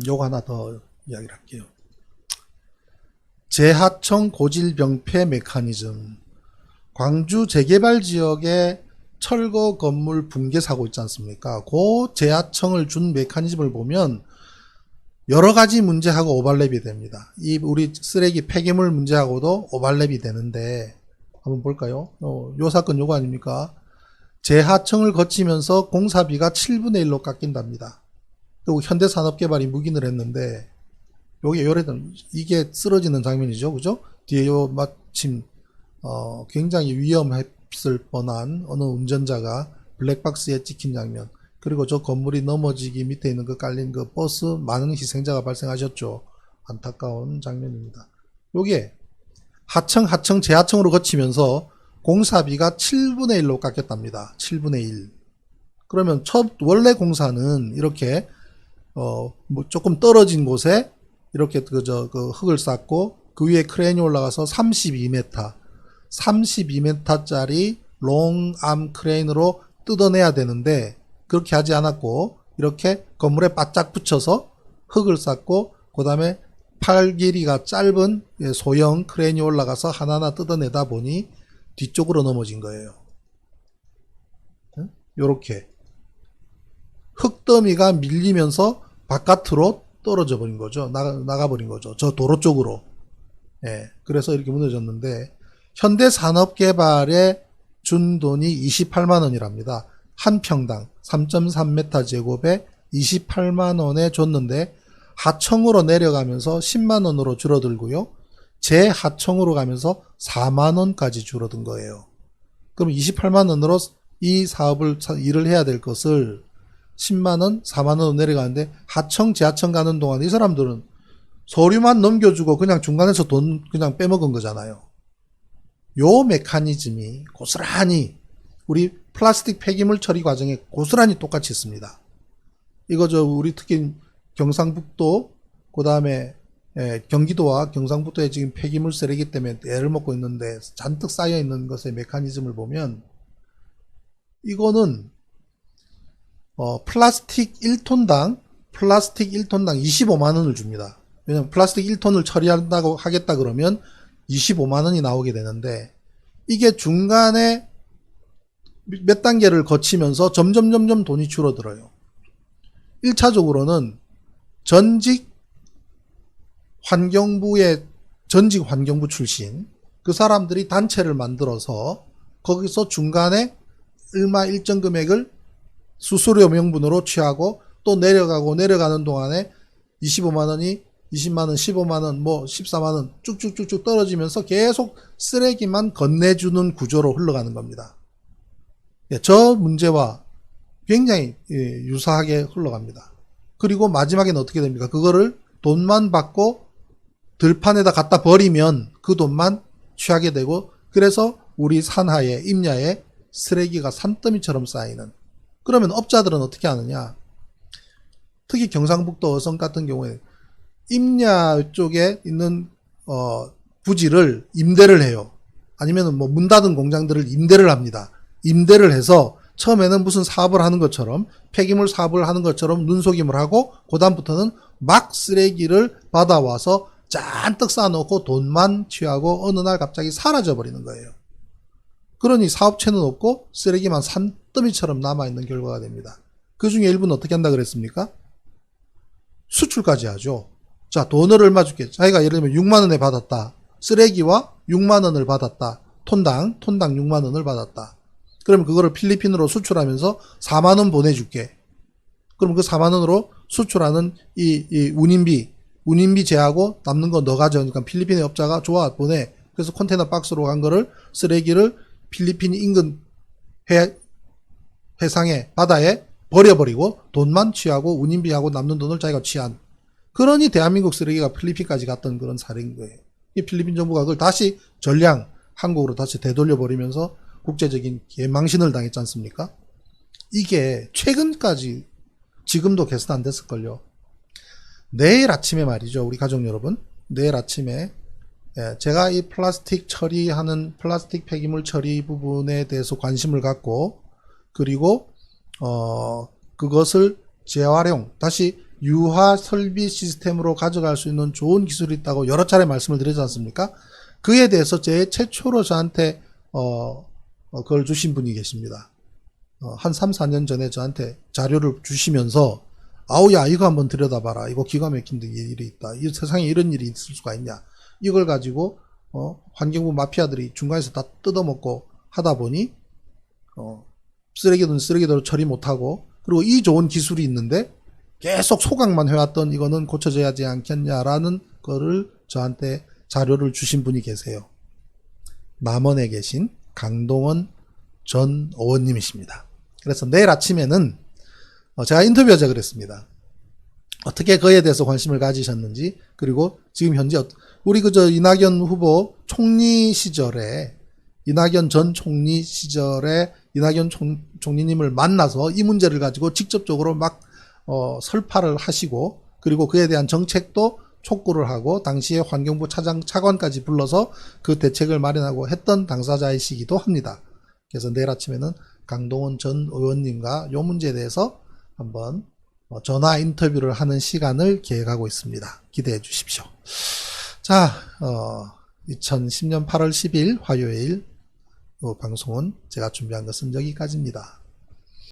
요거 하나 더 이야기를 할게요. 재하청 고질병폐 메커니즘. 광주 재개발 지역에 철거 건물 붕괴 사고 있지 않습니까? 그 재하청을 준 메커니즘을 보면 여러 가지 문제하고 오버랩이 됩니다. 이 우리 쓰레기 폐기물 문제하고도 오버랩이 되는데 한번 볼까요? 요 사건 요거 아닙니까? 재하청을 거치면서 공사비가 7분의 1로 깎인답니다. 그리고 현대산업개발이 묵인을 했는데 요게 요래든 이게 쓰러지는 장면이죠. 그죠? 뒤에 요 마침 굉장히 위험했을 뻔한 어느 운전자가 블랙박스에 찍힌 장면. 그리고 저 건물이 넘어지기 밑에 있는 그 깔린 그 버스 많은 희생자가 발생하셨죠. 안타까운 장면입니다. 요게 하청, 재하청으로 거치면서 공사비가 7분의 1로 깎였답니다. 7분의 1. 그러면 원래 공사는 이렇게 뭐 조금 떨어진 곳에 이렇게 그 흙을 쌓고 그 위에 크레인이 올라가서 32m짜리 롱암 크레인으로 뜯어내야 되는데 그렇게 하지 않았고 이렇게 건물에 바짝 붙여서 흙을 쌓고 그 다음에 팔 길이가 짧은 소형 크레인이 올라가서 하나하나 뜯어내다 보니 뒤쪽으로 넘어진 거예요. 요렇게 흙더미가 밀리면서 바깥으로 떨어져 버린 거죠. 나가버린 거죠. 저 도로 쪽으로. 예, 그래서 이렇게 무너졌는데 현대산업개발에 준 돈이 28만원이랍니다. 한 평당 3.3m 제곱에 28만원에 줬는데 하청으로 내려가면서 10만원으로 줄어들고요. 재하청으로 가면서 4만원까지 줄어든 거예요. 그럼 28만원으로 이 사업을 일을 해야 될 것을 10만원, 4만원으로 내려가는데 하청, 재하청 가는 동안 이 사람들은 서류만 넘겨주고 그냥 중간에서 돈 그냥 빼먹은 거잖아요. 요 메커니즘이 고스란히 우리 플라스틱 폐기물 처리 과정에 고스란히 똑같이 있습니다. 이거 우리 특히 경상북도 그 다음에 경기도와 경상북도에 지금 폐기물 쓰레기 때문에 애를 먹고 있는데 잔뜩 쌓여 있는 것의 메커니즘을 보면 이거는 플라스틱 1톤당 25만원을 줍니다. 왜냐면 플라스틱 1톤을 처리한다고 하겠다 그러면 25만원이 나오게 되는데 이게 중간에 몇 단계를 거치면서 점점 돈이 줄어들어요. 1차적으로는 전직 환경부 출신 그 사람들이 단체를 만들어서 거기서 중간에 일정 금액을 수수료 명분으로 취하고 또 내려가는 동안에 25만원이 20만원, 15만원, 뭐 14만원 쭉쭉쭉쭉 떨어지면서 계속 쓰레기만 건네주는 구조로 흘러가는 겁니다. 저 문제와 굉장히 유사하게 흘러갑니다. 그리고 마지막에는 어떻게 됩니까? 그거를 돈만 받고 들판에다 갖다 버리면 그 돈만 취하게 되고 그래서 우리 산하에 임야에 쓰레기가 산더미처럼 쌓이는. 그러면 업자들은 어떻게 하느냐? 특히 경상북도 어성 같은 경우에 임야 쪽에 있는 부지를 임대를 해요. 아니면 뭐 문 닫은 공장들을 임대를 합니다. 임대를 해서 처음에는 무슨 사업을 하는 것처럼 폐기물 사업을 하는 것처럼 눈속임을 하고 그 다음부터는 막 쓰레기를 받아와서 잔뜩 쌓아놓고 돈만 취하고 어느 날 갑자기 사라져 버리는 거예요. 그러니 사업체는 없고 쓰레기만 산더미처럼 남아있는 결과가 됩니다. 그 중에 일부는 어떻게 한다 그랬습니까? 수출까지 하죠. 자, 돈을 얼마 줄게. 자기가 예를 들면 6만원에 받았다. 쓰레기와 6만원을 받았다. 톤당 6만원을 받았다. 그러면 그거를 필리핀으로 수출하면서 4만원 보내줄게. 그럼 그 4만원으로 수출하는 이 운임비 제하고 남는 거 너 가져오니까 필리핀의 업자가 좋아 보내. 그래서 컨테이너 박스로 간 거를 쓰레기를 필리핀 인근 해상에 바다에 버려버리고 돈만 취하고 운임비하고 남는 돈을 자기가 취한. 그러니 대한민국 쓰레기가 필리핀까지 갔던 그런 사례인 거예요. 이 필리핀 정부가 그걸 다시 전량 한국으로 다시 되돌려버리면서 국제적인 개망신을 당했지 않습니까? 이게 최근까지 지금도 개선 안 됐을걸요. 내일 아침에 말이죠. 우리 가족 여러분. 내일 아침에 제가 이 플라스틱 처리하는 플라스틱 폐기물 처리 부분에 대해서 관심을 갖고 그리고 그것을 재활용 다시 유화 설비 시스템으로 가져갈 수 있는 좋은 기술이 있다고 여러 차례 말씀을 드리지 않습니까? 그에 대해서 제 최초로 저한테 그걸 주신 분이 계십니다. 한 3, 4년 전에 저한테 자료를 주시면서 아우 야 이거 한번 들여다봐라. 이거 기가 막힌 일이 있다. 이 세상에 이런 일이 있을 수가 있냐. 이걸 가지고 환경부 마피아들이 중간에서 다 뜯어먹고 하다 보니 쓰레기는 쓰레기대로 처리 못하고 그리고 이 좋은 기술이 있는데 계속 소각만 해왔던 이거는 고쳐져야 하지 않겠냐라는 거를 저한테 자료를 주신 분이 계세요. 남원에 계신 강동원 전 의원님이십니다. 그래서 내일 아침에는 제가 인터뷰하자 그랬습니다. 어떻게 그에 대해서 관심을 가지셨는지 그리고 지금 현재 우리 그저 이낙연 후보 총리 시절에 이낙연 전 총리 시절에 이낙연 총리님을 만나서 이 문제를 가지고 직접적으로 막 설파를 하시고 그리고 그에 대한 정책도 촉구를 하고 당시에 환경부 차관까지 불러서 그 대책을 마련하고 했던 당사자이시기도 합니다. 그래서 내일 아침에는 강동원 전 의원님과 이 문제에 대해서 한번 전화 인터뷰를 하는 시간을 계획하고 있습니다. 기대해 주십시오. 자, 2010년 8월 10일 화요일 방송은 제가 준비한 것은 여기까지입니다.